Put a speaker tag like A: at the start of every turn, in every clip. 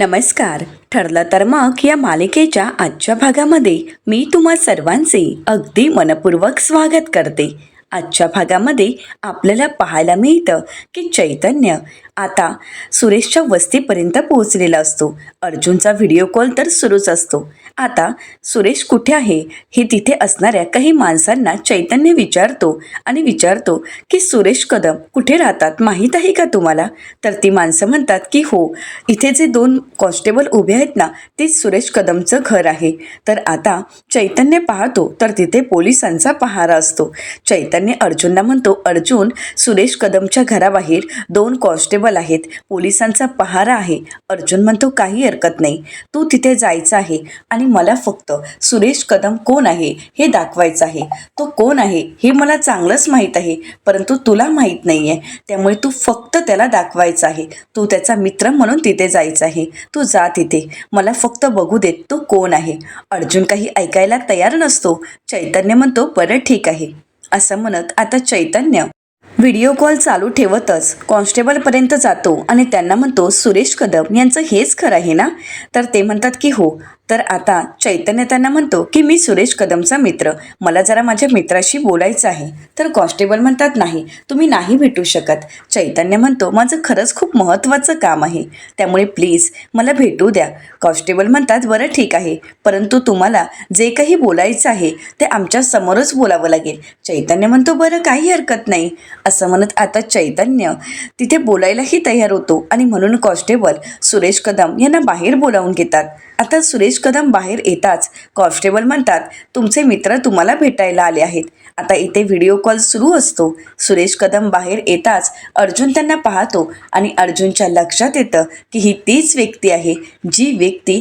A: नमस्कार. ठरलं तर मग या मालिकेच्या आजच्या भागामध्ये मी तुम्हा सर्वांचे अगदी मनपूर्वक स्वागत करते. आजच्या भागामध्ये आपल्याला पाहायला मिळतं की चैतन्य आता सुरेशच्या वस्तीपर्यंत पोहोचलेला असतो. अर्जुनचा व्हिडिओ कॉल तर सुरूच असतो. आता सुरेश कुठे आहे हे तिथे असणाऱ्या काही माणसांना चैतन्य विचारतो की सुरेश कदम कुठे राहतात माहीत आहे का तुम्हाला? तर ती माणसं म्हणतात की हो, इथे जे 2 कॉन्स्टेबल उभे आहेत ना, तेच सुरेश कदमचं घर आहे. तर आता चैतन्य पाहतो तर तिथे पोलिसांचा पहारा असतो. चैतन्य अर्जुनला म्हणतो, अर्जुन, सुरेश कदमच्या घराबाहेर 2 कॉन्स्टेबल आहेत, पोलिसांचा पहारा आहे. अर्जुन म्हणतो, काही हरकत नाही, तू तिथे जायचं आहे आणि मला फक्त सुरेश कदम कोण आहे हे दाखवायचं आहे. तो कोण आहे हे मला चांगलंच माहीत आहे, परंतु तुला माहीत नाही आहे, त्यामुळे तू फक्त त्याला दाखवायचं आहे. तू त्याचा मित्र म्हणून तिथे जायचं आहे. तू जा तिथे, मला फक्त बघू दे तो कोण आहे. अर्जुन काही ऐकायला तयार नसतो. चैतन्य म्हणतो, बरं ठीक आहे. असं म्हणत आता चैतन्य व्हिडिओ कॉल चालू ठेवतच कॉन्स्टेबलपर्यंत जातो आणि त्यांना म्हणतो, सुरेश कदम यांचं हेच खरं आहे ना? तर ते म्हणतात की हो. तर आता चैतन्य त्यांना म्हणतो की मी सुरेश कदमचा मित्र, मला जरा माझ्या मित्राशी बोलायचं आहे. तर कॉन्स्टेबल म्हणतात, नाही, तुम्ही नाही भेटू शकत. चैतन्य म्हणतो, माझं खरंच खूप महत्त्वाचं काम आहे, त्यामुळे प्लीज मला भेटू द्या. कॉन्स्टेबल म्हणतात, बरं ठीक आहे, परंतु तुम्हाला जे काही बोलायचं आहे ते आमच्या समोरच बोलावं लागेल. चैतन्य म्हणतो, बरं काही हरकत नाही. असं म्हणत आता चैतन्य तिथे बोलायलाही तयार होतो आणि म्हणून कॉन्स्टेबल सुरेश कदम यांना बाहेर बोलावून घेतात. आता सुरेश कदम बाहेर येताच कॉन्स्टेबल म्हणतात, तुमचे मित्र तुम्हाला भेटायला आले आहेत. आता इथे व्हिडिओ कॉल सुरू असतो. सुरेश कदम बाहेर येताच अर्जुन त्यांना पाहतो आणि अर्जुनच्या लक्षात येतं की ही तीच व्यक्ती आहे जी व्यक्ती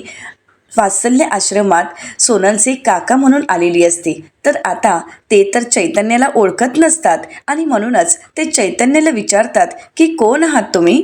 A: वात्सल्य आश्रमात सोनलचे काका म्हणून आलेली असते. तर आता ते तर चैतन्याला ओळखत नसतात आणि म्हणूनच ते चैतन्याला विचारतात की कोण आहात तुम्ही?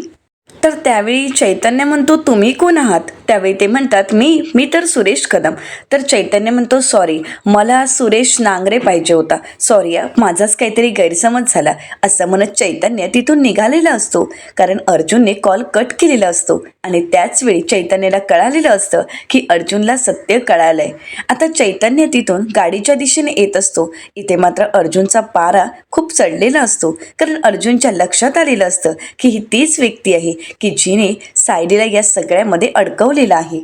A: तर त्यावेळी चैतन्य म्हणतो, तुम्ही कोण आहात? त्यावेळी ते म्हणतात, मी तर सुरेश कदम. तर चैतन्य म्हणतो, सॉरी, मला सुरेश नांगरे पाहिजे होता, सॉरी, माझाच काहीतरी गैरसमज झाला. असं म्हणत चैतन्य तिथून निघालेला असतो, कारण अर्जुनने कॉल कट केलेला असतो आणि त्याच वेळी चैतन्याला कळालेलं असतं की अर्जुनला सत्य कळालंय. आता चैतन्य तिथून गाडीच्या दिशेने येत असतो. इथे मात्र अर्जुनचा पारा खूप चढलेला असतो, कारण अर्जुनच्या लक्षात आलेलं असतं की ही तीच व्यक्ती आहे की जिने सायलीला या सगळ्यामध्ये अडकवलेलं आहे.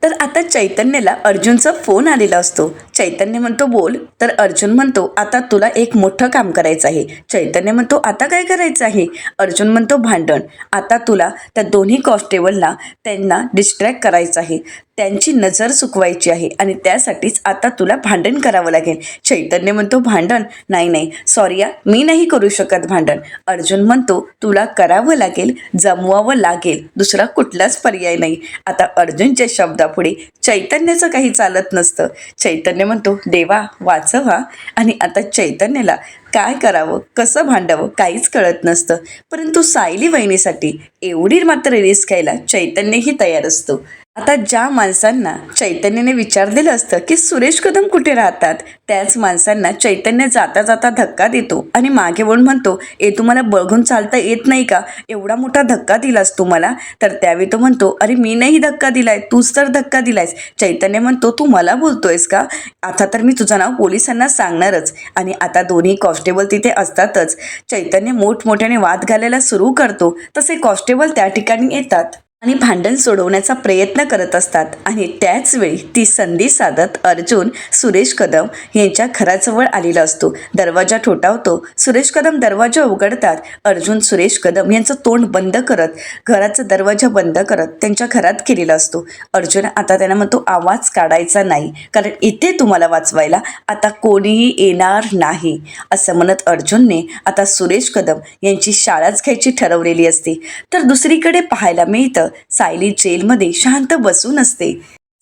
A: तर आता चैतन्याला अर्जुनचा फोन आलेला असतो. चैतन्य म्हणतो, बोल. तर अर्जुन म्हणतो, आता तुला एक मोठं काम करायचं आहे. चैतन्य म्हणतो, आता काय करायचं आहे? अर्जुन म्हणतो, भांडण. आता तुला त्या दोन्ही कॉन्स्टेबलला त्यांना डिस्ट्रॅक्ट करायचं आहे, त्यांची नजर चुकवायची आहे आणि त्यासाठीच आता तुला भांडण करावं लागेल. चैतन्य म्हणतो, भांडण? नाही, सॉरी, मी नाही करू शकत भांडण. अर्जुन म्हणतो, तुला करावं लागेल, जमवावं लागेल, दुसरा कुठलाच पर्याय नाही. आता अर्जुनच्या शब्दापुढे चैतन्याचं काही चालत नसतं. चैतन्य म्हणतो, देवा वाचवा. आणि आता चैतन्याला काय करावं, कसं भांडावं काहीच कळत नसतं. परंतु सायली वहिनीसाठी एवढी मात्र रिस्क घ्यायला चैतन्यही तयार असतो. आता ज्या माणसांना चैतन्याने विचारलेलं असतं की सुरेश कदम कुठे राहतात, त्याच माणसांना चैतन्य जाता जाता धक्का देतो आणि मागे वळून म्हणतो, तुम्हाला बघून चालता येत नाही का? एवढा मोठा धक्का दिलास तू मला? तर त्यावेळी तो म्हणतो, अरे मी नाही धक्का दिलाय, तूच तर धक्का दिलायस. चैतन्य म्हणतो, तू मला बोलतोयस का? आता तर मी तुझं नाव पोलिसांना सांगणारच. आणि आता दोन्ही कॉन्स्टेबल तिथे असतातच. चैतन्य मोठमोठ्याने वाद घालायला सुरू करतो, तसे कॉन्स्टेबल त्या ठिकाणी येतात आणि भांडण सोडवण्याचा प्रयत्न करत असतात. आणि त्याच वेळी ती संधी साधत अर्जुन सुरेश कदम यांच्या घराजवळ आलेला असतो. दरवाजा ठोठावतो. सुरेश कदम दरवाजा उघडतात. अर्जुन सुरेश कदम यांचं तोंड बंद करत, घराचा दरवाजा बंद करत त्यांच्या घरात गेलेला असतो. अर्जुन आता त्यांना म्हणतो, आवाज काढायचा नाही, कारण इथे तुम्हाला वाचवायला आता कोणीही येणार नाही. असं म्हणत अर्जुनने आता सुरेश कदम यांची शाळाच घ्यायची ठरवलेली असते. तर दुसरीकडे पाहायला मिळतं, सायली जेलमध्ये शांत बसून असते.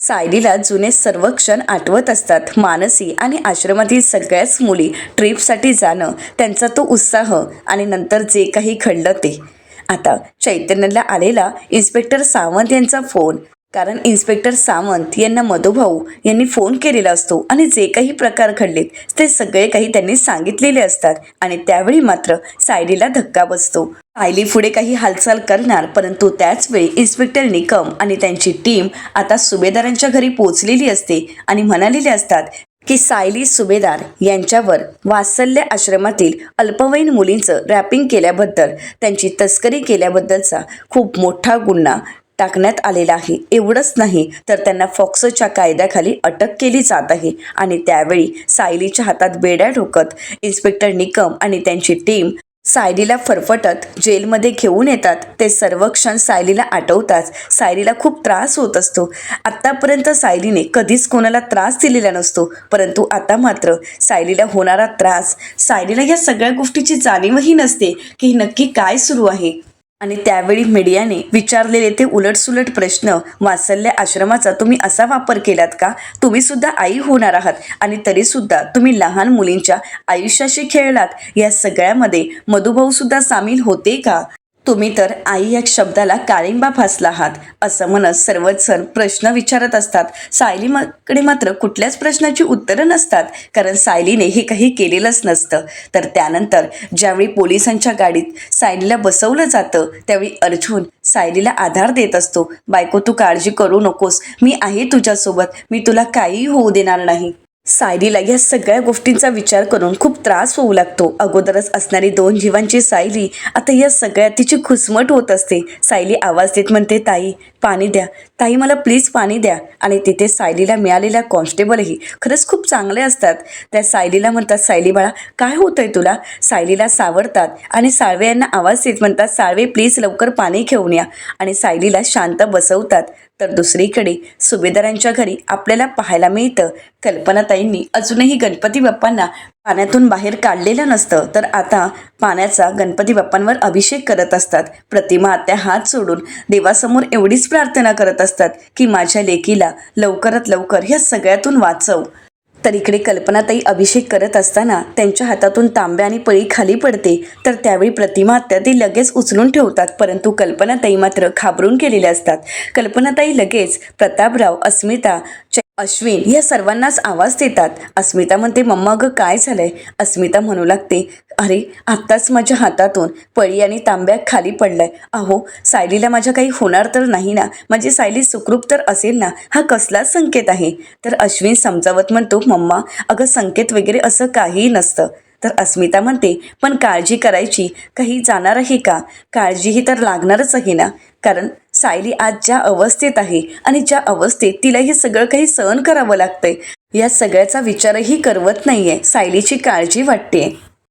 A: सायलीला जुने सर्व क्षण आठवत असतात. मानसी आणि आश्रमातील सगळ्याच मुली ट्रिपसाठी जाणं, त्यांचा तो उत्साह आणि नंतर जे काही घडलं ते. आता चैतन्याला आलेला इन्स्पेक्टर सावंत यांचा फोन, कारण इन्स्पेक्टर सावंत यांना मधुभाऊ यांनी फोन केलेला असतो आणि जे काही प्रकार घडलेत ते सगळे काही त्यांनी सांगितलेले असतात. आणि त्यावेळी मात्र सायलीला धक्का बसतो. सायली पुढे काही हालचाल करणार, परंतु त्याच वेळी इन्स्पेक्टर निकम आणि त्यांची टीम आता सुभेदारांच्या घरी पोहोचलेली असते आणि म्हणालेले असतात की सायली सुभेदार यांच्यावर वात्सल्य आश्रमातील अल्पवयीन मुलींचं रॅपिंग केल्याबद्दल, त्यांची तस्करी केल्याबद्दलचा खूप मोठा गुन्हा टाकण्यात आलेला आहे. एवढंच नाही तर त्यांना फॉक्सोच्या कायद्याखाली अटक केली जात आहे. आणि त्यावेळी सायलीच्या हातात बेड्या ठोकत इन्स्पेक्टर निकम आणि त्यांची टीम सायलीला फरफटत जेलमध्ये घेऊन येतात. ते सर्व क्षण सायलीला आठवताच सायलीला खूप त्रास होत असतो. आत्तापर्यंत सायलीने कधीच कोणाला त्रास दिलेला नसतो, परंतु आता मात्र सायलीला होणारा त्रास, सायलीला या सगळ्या गोष्टीची जाणीवही नसते की नक्की काय सुरू आहे. आणि त्यावेळी मीडियाने विचारलेले ते उलटसुलट प्रश्न, वात्सल्य आश्रमाचा तुम्ही असा वापर केलात का? तुम्ही सुद्धा आई होणार आहात आणि तरीसुद्धा तुम्ही लहान मुलींच्या आयुष्याशी खेळलात. या सगळ्यामध्ये मधुभाऊ सुद्धा सामील होते का? तुम्ही तर आई या शब्दाला काळिंबा फासला आहात, असं म्हणत सर्वच जण प्रश्न विचारत असतात. सायलीकडे मात्र कुठल्याच प्रश्नाची उत्तरं नसतात, कारण सायलीने हे काही केलेलंच नसतं. तर त्यानंतर ज्यावेळी पोलिसांच्या गाडीत सायलीला बसवलं जातं त्यावेळी अर्जुन सायलीला आधार देत असतो. बायको, तू काळजी करू नकोस, मी आहे तुझ्यासोबत, मी तुला काहीही होऊ देणार नाही. सायलीला या सगळ्या गोष्टींचा विचार करून खूप त्रास होऊ लागतो. अगोदरच असणारी 2 जीवांची सायली आता या सगळ्यात तिची खुसमट होत असते. सायली आवाज देत म्हणते, ताई पाणी द्या, ताई मला प्लीज पाणी द्या. आणि तिथे सायलीला मिळालेल्या कॉन्स्टेबलही खरंच खूप चांगले असतात. त्या सायलीला म्हणतात, सायली बाळा काय होतंय तुला? सायलीला सावरतात आणि साळवे यांना आवाज देत म्हणतात, साळवे प्लीज लवकर पाणी घेऊन या. आणि सायलीला शांत बसवतात. तर दुसरीकडे सुभेदारांच्या घरी आपल्याला पाहायला मिळतं कल्पनाताईंनी अजूनही गणपती बाप्पांना पाण्यातून बाहेर काढलेलं नसतं, तर आता पाण्याचा गणपती बाप्पांवर अभिषेक करत असतात. प्रतिमा आत्या हात सोडून देवासमोर एवढीच प्रार्थना करत असतात की माझ्या लेकीला लवकरात लवकर ह्या सगळ्यातून वाचव. तर इकडे कल्पनाताई अभिषेक करत असताना त्यांच्या हातातून तांब्या आणि पळी खाली पडते. तर त्यावेळी प्रतिमा आत्या ती लगेच उचलून ठेवतात, परंतु कल्पनाताई मात्र घाबरून गेलेल्या असतात. कल्पनाताई लगेच प्रतापराव, अस्मिता, अश्विन या सर्वांनाच आवाज देतात. अस्मिता म्हणते, मम्मा अगं काय झालंय? अस्मिता म्हणू लागते, अरे आत्ताच माझ्या हातातून पळी आणि तांब्या खाली पडलाय. अहो सायलीला माझ्या काही होणार तर नाही ना? माझी सायली सुखरूप तर असेल ना? हा कसला संकेत आहे? तर अश्विन समजावत म्हणतो, मम्मा अगं संकेत वगैरे असं काहीही नसतं. तर अस्मिता म्हणते, पण काळजी करायची काही जाणार आहे का? काळजीही तर लागणारच आहे ना, कारण सायली आज ज्या अवस्थेत आहे आणि ज्या अवस्थेत तिला हे सगळं काही सहन करावं लागतंय, या सगळ्याचा विचारही करवत नाहीये. सायलीची काळजी वाटते.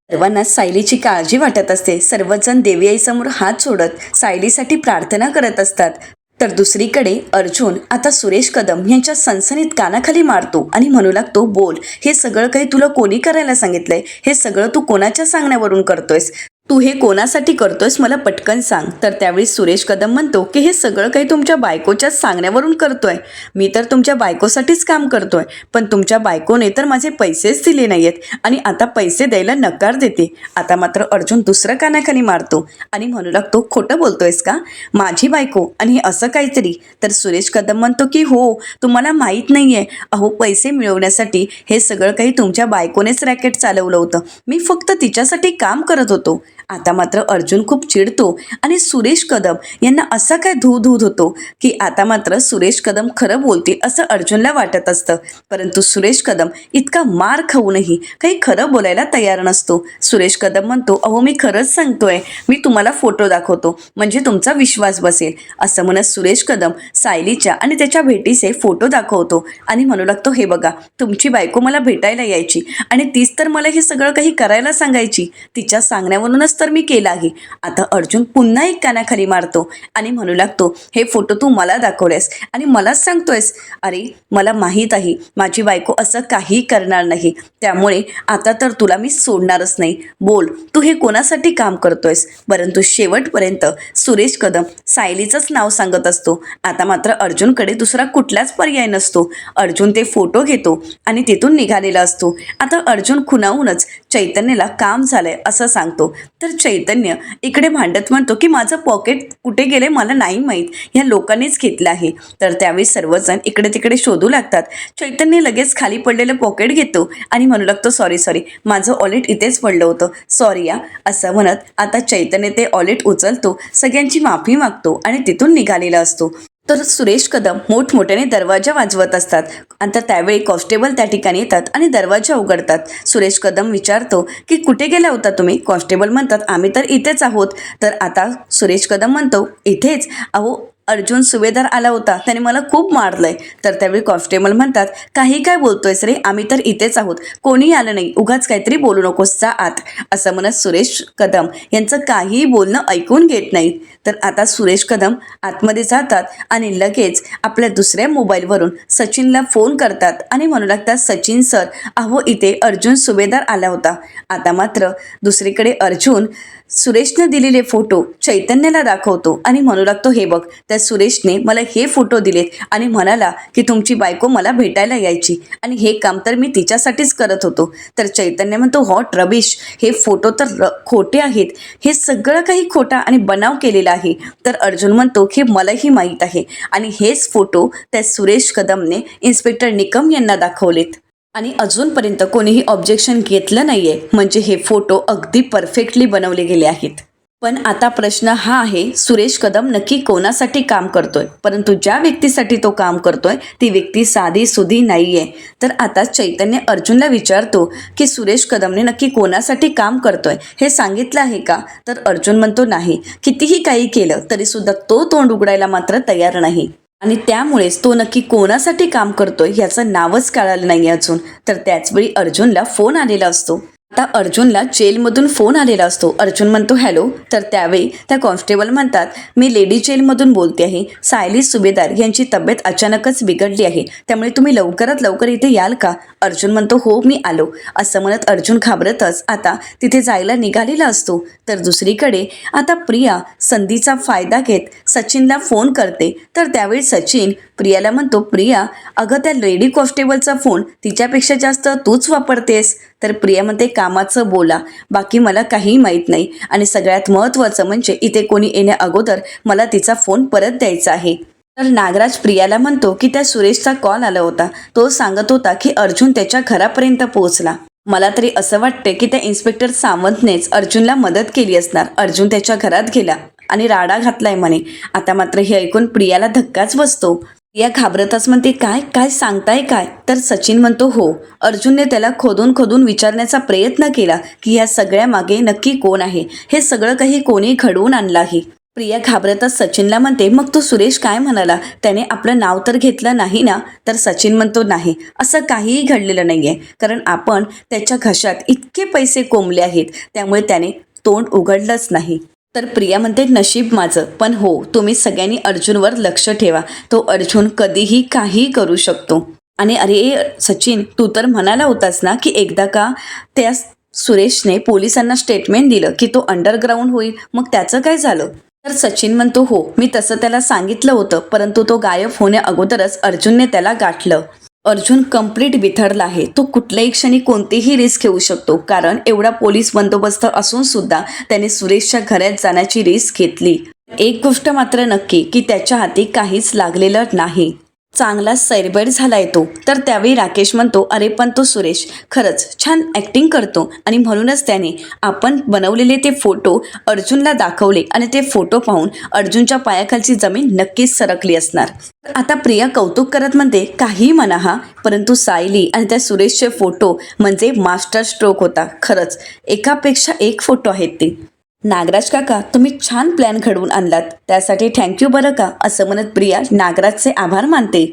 A: सर्वांना सायलीची काळजी वाटत असते. सर्वजण देवी आईसमोर हात जोडत सायलीसाठी प्रार्थना करत असतात. तर दुसरीकडे अर्जुन आता सुरेश कदम यांच्या सनसनीत कानाखाली मारतो आणि म्हणू लागतो, बोल, हे सगळं काही तुला कोणी करायला सांगितलंय? हे सगळं तू कोणाच्या सांगण्यावरून करतोयस? तू हे कोणासाठी करतोयस मला पटकन सांग. तर त्यावेळी सुरेश कदम म्हणतो की हे सगळं काही तुमच्या बायकोच्याच सांगण्यावरून करतोय. मी तर तुमच्या बायकोसाठीच काम करतोय, पण तुमच्या बायकोने तर माझे पैसेच दिले नाहीयेत आणि आता पैसे द्यायला नकार देते. आता मात्र अर्जुन दुसरं कानाखाली मारतो आणि म्हणू लागतो, खोटं बोलतोयस का? माझी बायको आणि हे असं काहीतरी? तर सुरेश कदम म्हणतो की हो, तुम्हाला माहीत नाहीये, अहो पैसे मिळवण्यासाठी हे सगळं काही तुमच्या बायकोनेच रॅकेट चालवलं होतं, मी फक्त तिच्यासाठी काम करत होतो. आता मात्र अर्जुन खूप चिडतो आणि सुरेश कदम यांना असा काय धूध होतो की आता मात्र सुरेश कदम खरं बोलतील असं अर्जुनला वाटत असतं. परंतु सुरेश कदम इतका मार खाऊनही काही खरं बोलायला तयार नसतो. सुरेश कदम म्हणतो, अहो मी खरंच सांगतोय, मी तुम्हाला फोटो दाखवतो म्हणजे तुमचा विश्वास बसेल. असं म्हणत सुरेश कदम सायलीच्या आणि त्याच्या भेटीचे फोटो दाखवतो आणि म्हणू लागतो, हे बघा, तुमची बायको मला भेटायला यायची आणि तीच तर मला हे सगळं काही करायला सांगायची, तिच्या सांगण्यावरूनच तर मी केला आहे. आता अर्जुन पुन्हा एक कानाखाली मारतो आणि म्हणू लागतो, हे फोटो तू मला दाखवलेस आणि मलाच सांगतोयस? अरे मला माहीत आहे माझी बायको असं काही करणार नाही, त्यामुळे आता तर तुला मी सोडणारच नाही. बोल, तू हे कोणासाठी काम करतोयस? परंतु शेवटपर्यंत सुरेश कदम सायलीचंच नाव सांगत असतो. आता मात्र अर्जुनकडे दुसरा कुठलाच पर्याय नसतो. अर्जुन ते फोटो घेतो आणि तिथून निघालेला असतो. आता अर्जुन खुणावूनच चैतन्यला काम झालंय असं सांगतो. तर चैतन्य इकडे भांडत म्हणतो की माझं पॉकेट कुठे गेले मला नाही माहीत, ह्या लोकांनीच घेतलं आहे. तर त्यावेळी सर्वजण इकडे तिकडे शोधू लागतात. चैतन्य लगेच खाली पडलेलं पॉकेट घेतो आणि म्हणू लागतो सॉरी सॉरी, माझं वॉलेट इथेच पडलं होतं, सॉरी या, असं म्हणत आता चैतन्य ते वॉलेट उचलतो, सगळ्यांची माफी मागतो आणि तिथून निघालेला असतो. तर सुरेश कदम मोठमोठ्याने दरवाजा वाजवत असतात. आणि त्यावेळी कॉन्स्टेबल त्या ठिकाणी येतात आणि दरवाजा उघडतात. सुरेश कदम विचारतो की कुठे गेला होता तुम्ही? कॉन्स्टेबल म्हणतात आम्ही तर इथेच आहोत. तर आता सुरेश कदम म्हणतो इथेच? अहो अर्जुन सुभेदार आला होता, त्याने मला खूप मारलंय. तर त्यावेळी कॉन्स्टेबल म्हणतात काही काय बोलतोयस रे, आम्ही तर इथेच आहोत, कोणी आलं नाही, उगाच काहीतरी बोलू नकोस, जा आत, असं म्हणत सुरेश कदम यांचं काहीही बोलणं ऐकून घेत नाहीत. तर आता सुरेश कदम आतमध्ये जातात आणि लगेच आपल्या दुसऱ्या मोबाईलवरून सचिनला फोन करतात आणि म्हणू लागतात सचिन सर, अहो इथे अर्जुन सुभेदार आला होता. आता मात्र दुसरीकडे अर्जुन सुरेशने दिलेले फोटो चैतन्याला दाखवतो आणि म्हणू लागतो हे बघ, त्या सुरेशने मला हे फोटो दिलेत आणि म्हणाला की तुमची बायको मला भेटायला यायची आणि हे काम तर मी तिच्यासाठीच करत होतो. तर चैतन्य म्हणतो हॉट रबिश, हे फोटो तर खोटे आहेत, हे सगळं काही खोटा आणि बनाव केलेला आहे. तर अर्जुन म्हणतो की मलाही माहीत आहे आणि हेच फोटो त्या सुरेश कदमने इन्स्पेक्टर निकम यांना दाखवलेत आणि अजूनपर्यंत कोणीही ऑब्जेक्शन घेतलं नाहीये, म्हणजे हे फोटो अगदी परफेक्टली बनवले गेले आहेत. पण आता प्रश्न हा आहे सुरेश कदम नक्की कोणासाठी काम करतोय? परंतु ज्या व्यक्तीसाठी तो काम करतोय ती व्यक्ती साधी सुधी नाहीये. तर आता चैतन्य अर्जुनला विचारतो की सुरेश कदमने नक्की कोणासाठी काम करतोय हे सांगितलं आहे का? तर अर्जुन म्हणतो नाही, कितीही काही केलं तरी सुद्धा तो तोंड उघडायला मात्र तयार नाही आणि त्यामुळेच तो नक्की कोणासाठी काम करतोय याचं नावच कळालं नाही अजून. तर त्याचवेळी अर्जुनला फोन आलेला असतो. आता अर्जुनला जेलमधून फोन आलेला असतो. अर्जुन म्हणतो हॅलो. तर त्यावेळी त्या कॉन्स्टेबल म्हणतात मी लेडी जेलमधून बोलते आहे, सायली सुभेदार यांची तब्येत अचानकच बिघडली आहे, त्यामुळे तुम्ही लवकरात लवकर इथे याल का? अर्जुन म्हणतो हो मी आलो, असं म्हणत अर्जुन घाबरतच आता तिथे जायला निघालेला असतो. तर दुसरीकडे आता प्रिया संधीचा फायदा घेत सचिनला फोन करते. तर त्यावेळी सचिन प्रियाला म्हणतो प्रिया, अगं त्या लेडी कॉन्स्टेबलचा फोन तिच्यापेक्षा जास्त तूच वापरतेस. तर प्रिया म्हणते कामाचं बोला, बाकी मला काही माहीत नाही आणि सगळ्यात महत्त्वाचं म्हणजे इथे कोणी येण्या अगोदर मला तिचा फोन परत द्यायचा आहे. तर नागराज प्रियाला म्हणतो की त्या सुरेशचा कॉल आला होता, तो सांगत होता की अर्जुन त्याच्या घरापर्यंत पोहोचला. मला तरी असं वाटते की त्या इन्स्पेक्टर सावंतनेच अर्जुनला मदत केली असणार. अर्जुन त्याच्या घरात गेला आणि राडा घातलाय म्हणे. आता मात्र हे ऐकून प्रियाला धक्काच बसतो. प्रिया घाबरतच म्हणते काय काय सांगताय काय? तर सचिन म्हणतो हो, अर्जुनने त्याला खोदून खोदून विचारण्याचा प्रयत्न केला की या सगळ्या मागे नक्की कोण आहे, हे सगळं काही कोणी घडवून आणलं आहे. प्रिया घाबरतच सचिनला म्हणते मग तो सुरेश काय म्हणाला, त्याने आपलं नाव तर घेतलं नाही ना? तर सचिन म्हणतो नाही, असं काहीही घडलेलं नाहीये, कारण आपण त्याच्या घशात इतके पैसे कोंबले आहेत त्यामुळे त्याने तोंड उघडलंच नाही. तर प्रिया म्हणते नशीब माझं, पण हो तुम्ही सगळ्यांनी अर्जुनवर लक्ष ठेवा, तो अर्जुन कधीही काही करू शकतो. आणि अरे सचिन, तू तर म्हणाला होतास ना की एकदा का त्या सुरेशने पोलिसांना स्टेटमेंट दिलं की तो अंडरग्राऊंड होईल, मग त्याचं काय झालं? तर सचिन म्हणतो हो मी तसं त्याला सांगितलं होतं, परंतु तो गायब होण्या अगोदरच अर्जुनने त्याला गाठलं. अर्जुन कंप्लीट बिथरला आहे, तो कुठल्याही क्षणी कोणतीही रिस्क घेऊ शकतो, कारण एवढा पोलीस बंदोबस्त असून सुद्धा त्याने सुरेशच्या घरात जाण्याची रिस्क घेतली. एक गोष्ट मात्र नक्की की त्याच्या हाती काहीच लागलेलं नाही, चांगला सैरबैर झालाय तो. तर त्यावेळी राकेश म्हणतो अरे पण तो सुरेश खरंच छान ॲक्टिंग करतो आणि म्हणूनच त्याने आपण बनवलेले ते फोटो अर्जुनला दाखवले आणि ते फोटो पाहून अर्जुनच्या पायाखालची जमीन नक्कीच सरकली असणार. आता प्रिया कौतुक करत म्हणते काही म्हणा हा, परंतु सायली आणि त्या सुरेशचे फोटो म्हणजे मास्टर स्ट्रोक होता. खरंच एकापेक्षा एक फोटो आहेत ते. नागराज काका तुम्ही छान प्लॅन घडवून आणलात, त्यासाठी थँक्यू बरं का, असं म्हणत प्रिया नागराजचे आभार मानते.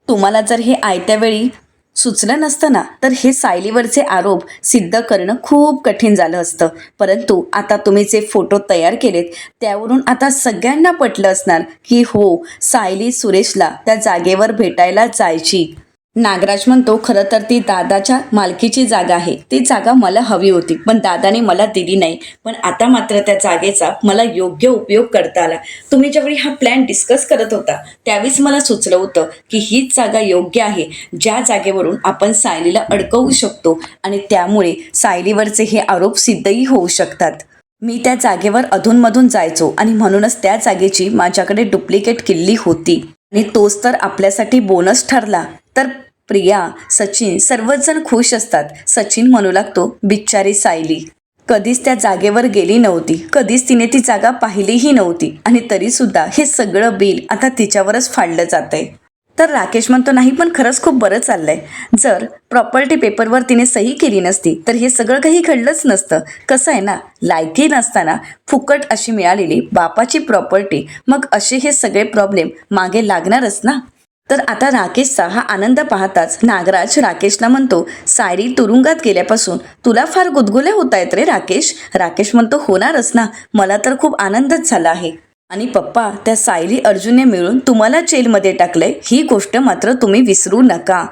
A: तुम्हाला जर हे आयत्या वेळी सुचलं नसतं ना तर हे सायलीवरचे आरोप सिद्ध करणं खूप कठीण झालं असतं, परंतु आता तुम्ही जे फोटो तयार केलेत त्यावरून आता सगळ्यांना पटलं असणार की हो सायली सुरेशला त्या जागेवर भेटायला जायची. नागराज म्हणतो, खरं तर ती दादाच्या मालकीची जागा आहे. ती जागा मला हवी होती, पण दादाने मला दिली नाही. पण आता मात्र त्या जागेचा मला योग्य उपयोग करता आला. तुम्ही ज्यावेळी हा प्लॅन डिस्कस करत होता त्यावेळेस मला सुचलं होतं की हीच जागा योग्य आहे, ज्या जागेवरून आपण सायलीला अडकवू शकतो आणि त्यामुळे सायलीवरचे हे आरोप सिद्धही होऊ शकतात. मी त्या जागेवर अधूनमधून जायचो आणि म्हणूनच त्या जागेची माझ्याकडे डुप्लिकेट किल्ली होती आणि तोच तर आपल्यासाठी बोनस ठरला. तर प्रिया, सचिन सर्वच जण खुश असतात. सचिन म्हणू लागतो, बिचारी सायली कधीच त्या जागेवर गेली नव्हती, कधीच तिने ती जागा पाहिलीही नव्हती आणि तरीसुद्धा हे सगळं बिल आता तिच्यावरच फाडलं जातंय. तर राकेश म्हणतो, नाही पण खरंच खूप बरं चाललंय. जर प्रॉपर्टी पेपरवर तिने सही केली नसती तर हे सगळं काही घडलंच नसतं. कसं आहे ना, लायकी नसताना फुकट अशी मिळालेली बापाची प्रॉपर्टी, मग असे हे सगळे प्रॉब्लेम मागे लागणारच ना. तर आता राकेशचा हा आनंद पाहताच नागराज राकेशला म्हणतो, सायली तुरुंगात गेल्यापासून तुला फार गुदगुल्या होत आहेत रे राकेश. राकेश म्हणतो, होणारच ना, मला तर खूप आनंदच झाला आहे. आणि पप्पा, त्या सायली अर्जुनने मिळून तुम्हाला जेलमध्ये टाकलंय ही गोष्ट मात्र तुम्ही विसरू नका.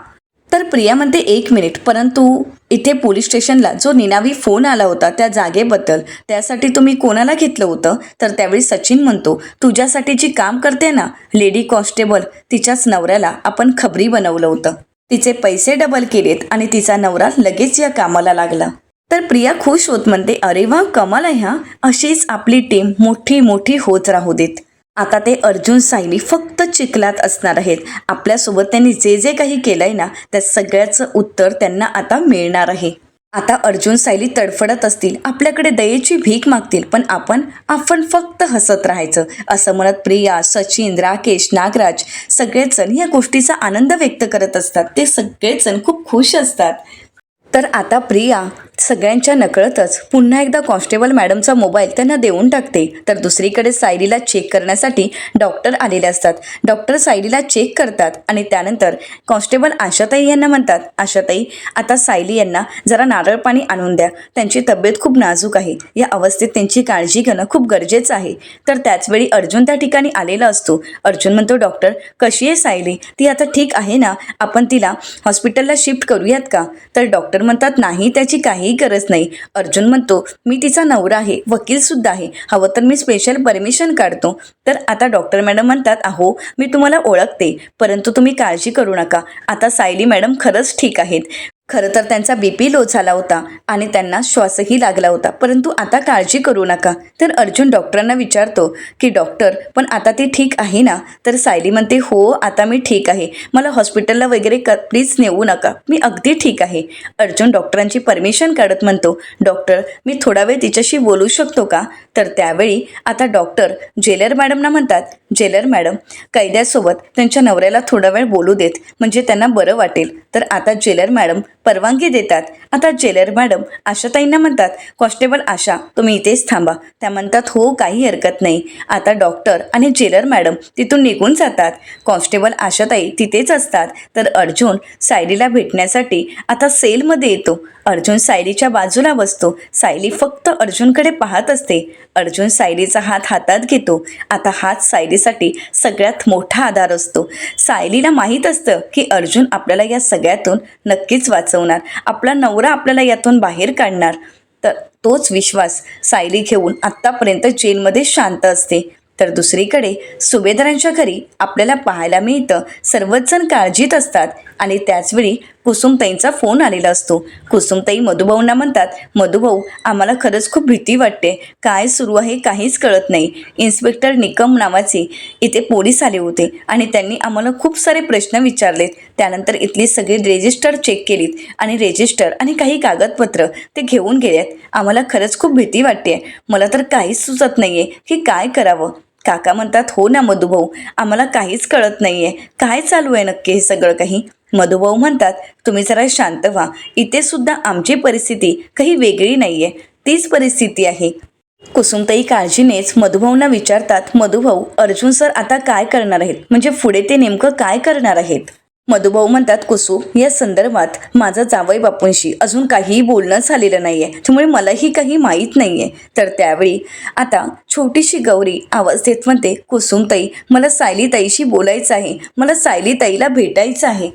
A: तर प्रिया म्हणते, 1 मिनिट, परंतु इथे पोलीस स्टेशनला जो निनावी फोन आला होता त्या जागेबद्दल, त्यासाठी तुम्ही कोणाला घेतलं होतं? तर त्यावेळी सचिन म्हणतो, तुझ्यासाठी जी काम करते ना लेडी कॉन्स्टेबल, तिच्याच नवऱ्याला आपण खबरी बनवलं होतं. तिचे पैसे डबल केलेत आणि तिचा नवरा लगेच या कामाला लागला. तर प्रिया खुश होत म्हणते, अरे वा, कमाल आहे हा. अशीच आपली टीम मोठी मोठी होत राहू देत. आता ते अर्जुन सायली फक्त चिखलात असणार आहेत. आपल्यासोबत त्यांनी जे जे काही केलंय ना त्या सगळ्याचं उत्तर त्यांना आता मिळणार आहे. आता अर्जुन सायली तडफडत असतील, आपल्याकडे दयेची भीक मागतील, पण आपण फक्त हसत राहायचं. असं म्हणत प्रिया, सचिन, राकेश, नागराज सगळेच जण या गोष्टीचा आनंद व्यक्त करत असतात. ते सगळेच जण खूप खुश असतात. तर आता प्रिया सगळ्यांच्या नकळतच पुन्हा एकदा कॉन्स्टेबल मॅडमचा मोबाईल त्यांना देऊन टाकते. तर दुसरीकडे सायलीला चेक करण्यासाठी डॉक्टर आलेले असतात. डॉक्टर सायलीला चेक करतात आणि त्यानंतर कॉन्स्टेबल आशाताई यांना म्हणतात, आशाताई, आता सायली यांना जरा नारळ पाणी आणून द्या. त्यांची तब्येत खूप नाजूक आहे. या अवस्थेत त्यांची काळजी घेणं खूप गरजेचं आहे. तर त्याचवेळी अर्जुन त्या ठिकाणी आलेला असतो. अर्जुन म्हणतो, डॉक्टर, कशी आहे सायली? ती आता ठीक आहे ना? आपण तिला हॉस्पिटलला शिफ्ट करूयात का? तर डॉक्टर म्हणतात, नाही, त्याची काही गरज नाही. अर्जुन म्हणतो, मी तिचा नवरा आहे, वकील सुद्धा आहे, हवं तर मी स्पेशल परमिशन काढतो. तर आता डॉक्टर मॅडम म्हणतात, अहो, मी तुम्हाला ओळखते, परंतु तुम्ही काळजी करू नका. आता सायली मॅडम खरंच ठीक आहेत. खरं तर त्यांचा BP लो झाला होता आणि त्यांना श्वासही लागला होता, परंतु आता काळजी करू नका. तर अर्जुन डॉक्टरांना विचारतो की डॉक्टर, पण आता ती ठीक आहे ना? तर सायली म्हणते, हो, आता मी ठीक आहे. मला हॉस्पिटलला वगैरे प्लीज नेऊ नका, मी अगदी ठीक आहे. अर्जुन डॉक्टरांची परमिशन काढत म्हणतो, डॉक्टर, मी थोडा वेळ तिच्याशी बोलू शकतो का? तर त्यावेळी आता डॉक्टर जेलर मॅडमना म्हणतात, जेलर मॅडम, कैद्यासोबत त्यांच्या नवऱ्याला थोडा वेळ बोलू देत, म्हणजे त्यांना बरं वाटेल. तर आता जेलर मॅडम परवानगी देतात. आता जेलर मॅडम आशाताईंना म्हणतात, कॉन्स्टेबल आशा, तुम्ही इथेच थांबा. त्या म्हणतात, हो, काही हरकत नाही. आता डॉक्टर आणि जेलर मॅडम तिथून निघून जातात. कॉन्स्टेबल आशाताई तिथेच असतात. तर अर्जुन सायलीला भेटण्यासाठी आता सेलमध्ये येतो. अर्जुन सायलीच्या बाजूला बसतो. सायली फक्त अर्जुनकडे पाहत असते. अर्जुन सायलीचा हात हातात घेतो. आता हात सायलीसाठी सगळ्यात मोठा आधार असतो. सायलीला माहीत असतं की अर्जुन आपल्याला या सगळ्यातून नक्कीच वाचवणार, आपला नवरा आपल्याला यातून बाहेर काढणार. तर तोच विश्वास सायली घेऊन आत्तापर्यंत जेलमध्ये शांत असते. तर दुसरीकडे सुभेदारांच्या घरी आपल्याला पाहायला मिळतं, सर्वच जण काळजीत असतात आणि त्याचवेळी कुसुमताईंचा फोन आलेला असतो. कुसुमताई मधुभाऊंना म्हणतात, मधुभाऊ, आम्हाला खरंच खूप भीती वाटते. काय सुरू आहे काहीच कळत नाही. इन्स्पेक्टर निकम नावाचे इथे पोलीस आले होते आणि त्यांनी आम्हाला खूप सारे प्रश्न विचारलेत. त्यानंतर इथली सगळी रेजिस्टर चेक केलीत आणि रेजिस्टर आणि काही कागदपत्र ते घेऊन गेल्यात. आम्हाला खरंच खूप भीती वाटते. मला तर काहीच सुचत नाही आहे की काय करावं. काका म्हणतात, हो ना मधुभाऊ, आम्हाला काहीच कळत नाही आहे, काय चालू आहे नक्की हे सगळं काही. मधुभाऊ म्हणतात, तुम्ही जरा शांत व्हा. इथे सुद्धा आमची परिस्थिती काही वेगळी नाही आहे, तीच परिस्थिती आहे. कुसुमताई काळजीनेच मधुभाऊंना विचारतात, मधुभाऊ, अर्जुन सर आता काय करणार आहेत, म्हणजे पुढे ते नेमकं काय करणार आहेत? मधुभाऊ म्हणतात, कुसू, या संदर्भात माझं जावई बापूंशी अजून काहीही बोलणं झालेलं नाही आहे, त्यामुळे मलाही काही माहीत नाही आहे. तर त्यावेळी आता छोटीशी गौरी आवाज देत म्हणते, कुसुमताई, मला सायलीताईशी बोलायचं आहे, मला सायलीताईला भेटायचं आहे.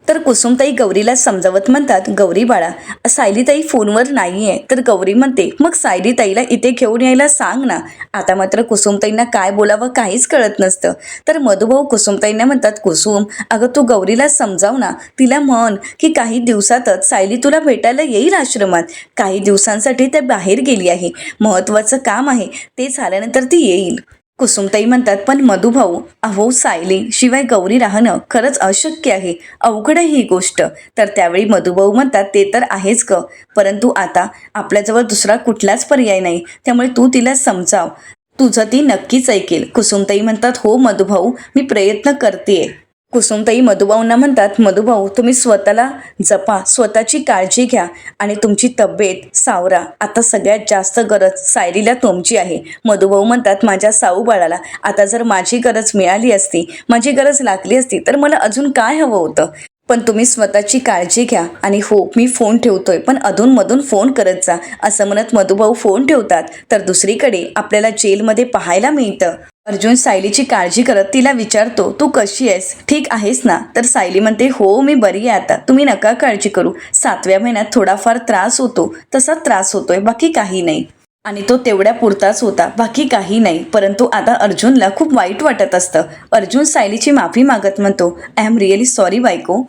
A: तर कुसुमताई गौरीला समजावत म्हणतात, गौरी बाळा, सायलीताई फोनवर नाही आहे. तर गौरी म्हणते, मग सायलीताईला इथे घेऊन यायला सांग ना. आता मात्र कुसुमताईंना काय बोलावं काहीच कळत नसतं. तर मधुभाऊ कुसुमताईंना म्हणतात, कुसुम, अगं तू गौरीला समजाव ना. तिला म्हण की काही दिवसातच सायली तुला भेटायला येईल आश्रमात. काही दिवसांसाठी त्या बाहेर गेली आहे, महत्त्वाचं काम आहे, ते झाल्यानंतर ती येईल. कुसुमताई म्हणतात, पण मधुभाऊ, अहो सायली शिवाय गौरी राहणं खरंच अशक्य आहे, अवघड आहे ही गोष्ट. तर त्यावेळी मधुभाऊ म्हणतात, ते तर आहेच ग, परंतु आता आपल्याजवळ दुसरा कुठलाच पर्याय नाही, त्यामुळे तू तिला समजाव, तुझं ती नक्कीच ऐकेल. कुसुमताई म्हणतात, हो मधुभाऊ, मी प्रयत्न करतेय. कुसुमताई मधुभाऊंना म्हणतात, मधुभाऊ तुम्ही स्वतःला जपा, स्वतःची काळजी घ्या आणि तुमची तब्येत सावरा. आता सगळ्यात जास्त गरज सायलीला तुमची आहे. मधुभाऊ म्हणतात, माझ्या साऊ बाळाला आता जर माझी गरज मिळाली असती, माझी गरज लागली असती, तर मला अजून काय हवं होतं. पण तुम्ही स्वतःची काळजी घ्या आणि हो, मी फोन ठेवतोय, पण अधूनमधून फोन करत जा. असं म्हणत मधुभाऊ फोन ठेवतात. तर दुसरीकडे आपल्याला जेलमध्ये पाहायला मिळतं, अर्जुन सायलीची काळजी करत तिला विचारतो, तू कशी आहेस, ठीक आहेस ना. तर सायली म्हणते, हो मी बरी आहे आता, तुम्ही नका काळजी करू. 7व्या महिन्यात थोडाफार त्रास होतो, तसा त्रास होतोय, बाकी काही नाही. आणि तो तेवढ्या पुरताच होता, बाकी काही नाही. परंतु आता अर्जुनला खूप वाईट वाटत असतं. अर्जुन सायलीची माफी मागत म्हणतो, आय एम रिअली सॉरी बायको.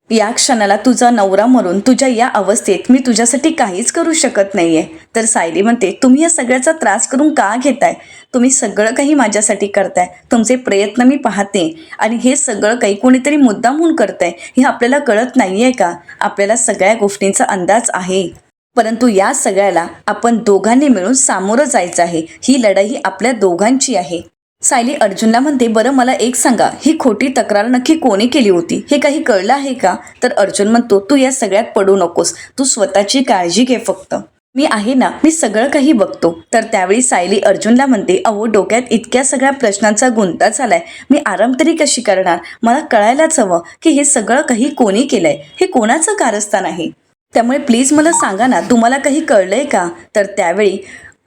A: या क्षणाला तुझा नवरा मरून तुझ्या या अवस्थेत मी तुझ्यासाठी काहीच करू शकत नाहीये. तर सायली म्हणते, तुम्ही या सगळ्याचा त्रास करून का घेताय? तुम्ही सगळं काही माझ्यासाठी करताय, तुमचे प्रयत्न मी पाहते आणि हे सगळं काही कोणीतरी मुद्दामहून करताय हे आपल्याला कळत नाहीये का? आपल्याला सगळ्या गोष्टींचा अंदाज आहे, परंतु या सगळ्याला आपण दोघांनी मिळून सामोरं जायचं आहे. ही लढाई आपल्या दोघांची आहे. सायली अर्जुनला म्हणते, बरं मला एक सांगा, ही खोटी तक्रार नक्की कोणी केली होती, हे काही कळलं आहे का? तर अर्जुन म्हणतो, तू या सगळ्यात पडू नकोस, तू स्वतःची काळजी घे फक्त, मी आहे ना, मी सगळं काही बघतो. तर त्यावेळी सायली अर्जुनला म्हणते, अहो डोक्यात इतक्या सगळ्या प्रश्नांचा गुंता झालाय, मी आराम तरी कशी करणार? मला कळायलाच हवं की हे सगळं काही कोणी केलंय, हे कोणाचं कारस्थान आहे. त्यामुळे प्लीज मला सांगा ना, तुम्हाला काही कळलंय का? तर त्यावेळी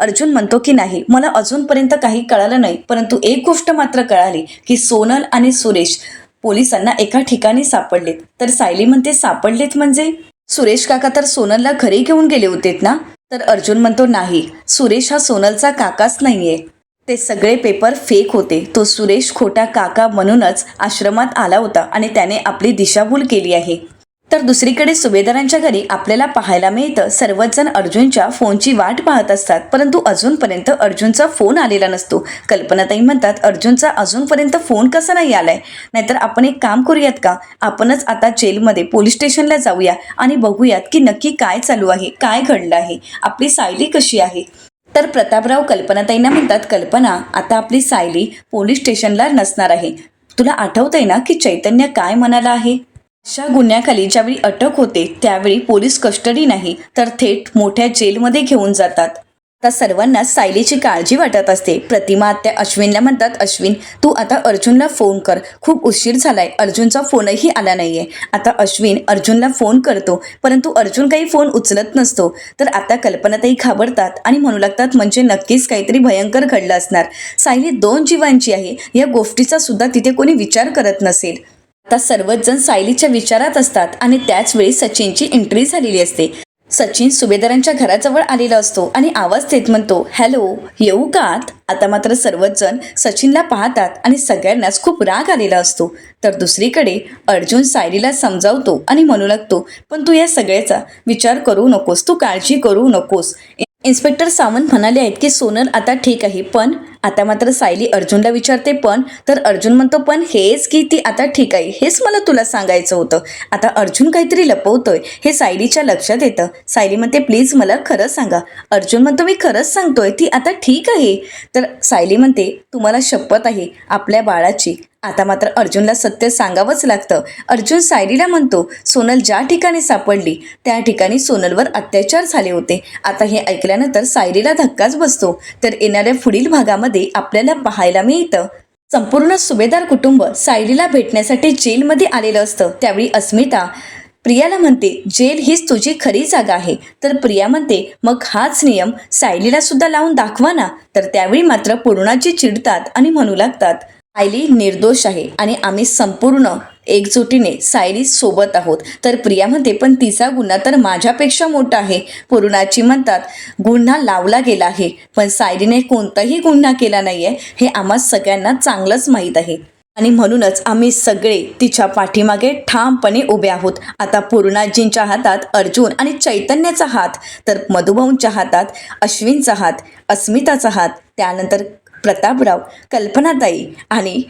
A: अर्जुन म्हणतो की नाही, मला अजूनपर्यंत काही कळालं नाही, परंतु एक गोष्ट मात्र कळाली की सोनल आणि सुरेश पोलिसांना एका ठिकाणी सापडलेत. तर सायली म्हणते, सापडलेत म्हणजे? सुरेश काका तर सोनलला घरी घेऊन गेले होतेत ना? तर अर्जुन म्हणतो, नाही, सुरेश हा सोनलचा काकाच नाहीये, ते सगळे पेपर फेक होते. तो सुरेश खोटा काका म्हणूनच आश्रमात आला होता आणि त्याने आपली दिशाभूल केली आहे. तर दुसरीकडे सुभेदारांच्या घरी आपल्याला पाहायला मिळतं, सर्वच जण अर्जुनच्या फोनची वाट पाहत असतात, परंतु अजूनपर्यंत अर्जुनचा फोन आलेला नसतो. कल्पनाताई म्हणतात, अर्जुनचा अजूनपर्यंत फोन कसा नाही आलाय? नाहीतर आपण एक काम करूयात का, आपणच आता जेलमध्ये पोलीस स्टेशनला जाऊया आणि बघूयात की नक्की काय चालू आहे, काय घडलं आहे, आपली सायली कशी आहे. तर प्रतापराव कल्पनाताईंना म्हणतात, कल्पना, आता आपली सायली पोलीस स्टेशनला नसणार आहे. तुला आठवतंय ना की चैतन्य काय म्हणाला आहे? अशा गुन्ह्याखाली ज्यावेळी अटक होते त्यावेळी पोलीस कस्टडी नाही तर थेट मोठ्या जेलमध्ये घेऊन जातात. आता सर्वांना सायलीची काळजी वाटत असते. प्रतिमा आत्या अश्विनला म्हणतात, अश्विन तू आता अर्जुनला फोन कर, खूप उशीर झालाय, अर्जुनचा फोनही आला नाहीये. आता अश्विन अर्जुनला फोन करतो, परंतु अर्जुन काही फोन उचलत नसतो. तर आता कल्पनाताई घाबरतात आणि म्हणू लागतात, म्हणजे नक्कीच काहीतरी भयंकर घडलं असणार. सायली 2 जीवांची आहे, या गोष्टीचा सुद्धा तिथे कोणी विचार करत नसेल. आता सर्वच जण सायलीच्या विचारात असतात आणि त्याच वेळी सचिनची एंट्री झालेली असते. सचिन सुभेदारांच्या घराजवळ आलेला असतो आणि आवाज देत म्हणतो, हॅलो, येऊ का आत? आता मात्र सर्वच जण सचिनला पाहतात आणि सगळ्यांनाच खूप राग आलेला असतो. तर दुसरीकडे अर्जुन सायलीला समजावतो आणि म्हणू लागतो, पण तू या सगळ्याचा विचार करू नकोस, तू काळजी करू नकोस. इन्स्पेक्टर सावंत म्हणाले आहेत की सोनल आता ठीक आहे. पण आता मात्र सायली अर्जुनला विचारते, पण? तर अर्जुन म्हणतो, पण हेच की ती आता ठीक आहे, हेच मला तुला सांगायचं होतं. आता अर्जुन काहीतरी लपवतोय हे सायलीच्या लक्षात येतं. सायली म्हणते, प्लीज मला खरं सांगा. अर्जुन म्हणतो, मी खरंच सांगतोय, ती आता ठीक आहे. तर सायली म्हणते, तुम्हाला शपथ आहे आपल्या बाळाची. आता मात्र अर्जुनला सत्य सांगावंच लागतं. अर्जुन सायलीला म्हणतो, सोनल ज्या ठिकाणी सापडली त्या ठिकाणी सोनलवर अत्याचार झाले होते. आता हे ऐकल्यानंतर सायलीला धक्काच बसतो. तर येणाऱ्या पुढील भागामध्ये आपल्याला पाहायला मिळतं, संपूर्ण सुभेदार कुटुंब सायलीला भेटण्यासाठी जेलमध्ये आलेलं असतं. त्यावेळी अस्मिता प्रियाला म्हणते, जेल हीच तुझी खरी जागा आहे. तर प्रिया म्हणते, मग हाच नियम सायलीला सुद्धा लावून दाखवा ना. तर त्यावेळी मात्र पूर्णाजी चिडतात आणि म्हणू लागतात, सायली निर्दोष आहे आणि आम्ही संपूर्ण एकजुटीने सायली सोबत आहोत. तर प्रियामध्ये पण तिचा गुन्हा तर माझ्यापेक्षा मोठा आहे. पूर्णाची म्हणतात गुन्हा लावला गेला आहे, पण सायलीने कोणताही गुन्हा केला नाही आहे हे आम्हा सगळ्यांना चांगलंच माहीत आहे. आणि म्हणूनच आम्ही सगळे तिच्या पाठीमागे ठामपणे उभे आहोत. आता पूर्णाजींच्या हातात अर्जुन आणि चैतन्याचा हात, तर मधुभाऊंच्या हातात अश्विनचा हात, अस्मिताचा हात, त्यानंतर प्रतापराव, कल्पनाताई आणि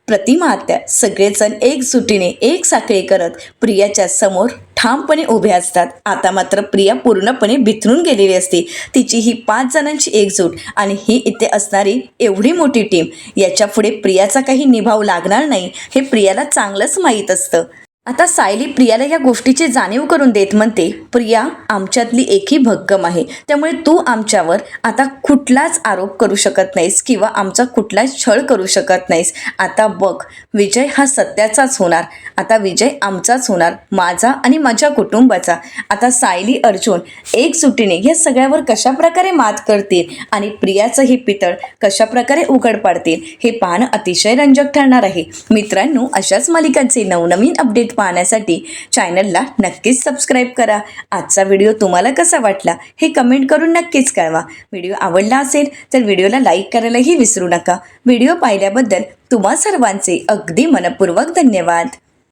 A: प्रतिमा आत्या सगळेजण एकजुटीने एक साखळी करत प्रियाच्या समोर ठामपणे उभे असतात. आता मात्र प्रिया पूर्णपणे बिथरून गेलेली असते. तिची ही 5 जणांची एकजूट आणि ही इथे असणारी एवढी मोठी टीम, याच्या पुढे प्रियाचा काही निभाव लागणार नाही हे प्रियाला चांगलंच माहीत असतं. आता सायली प्रियाला या गोष्टीची जाणीव करून देत म्हणते, प्रिया आमच्यातली एकही भक्कम आहे, त्यामुळे तू आमच्यावर आता कुठलाच आरोप करू शकत नाहीस किंवा आमचा कुठलाच छळ करू शकत नाहीस. आता बघ, विजय हा सत्याचाच होणार. आता विजय आमचाच होणार, माझा आणि माझ्या कुटुंबाचा. आता सायली अर्जुन एकजुटीने या सगळ्यावर कशाप्रकारे मात करतील आणि प्रियाचं ही पितळ कशाप्रकारे उघड पाडतील हे पाहणं अतिशय रंजक ठरणार आहे. मित्रांनो, अशाच मालिकांचे नवनवीन अपडेट पाहण्यासाठी चॅनलला नक्कीच सबस्क्राईब करा. आजचा व्हिडिओ तुम्हाला कसा वाटला हे कमेंट करून नक्कीच कळवा. व्हिडिओ आवडला असेल तर व्हिडिओला लाईक करायलाही विसरू नका. व्हिडिओ पाहिल्याबद्दल तुम्हा सर्वांचे अगदी मनपूर्वक धन्यवाद.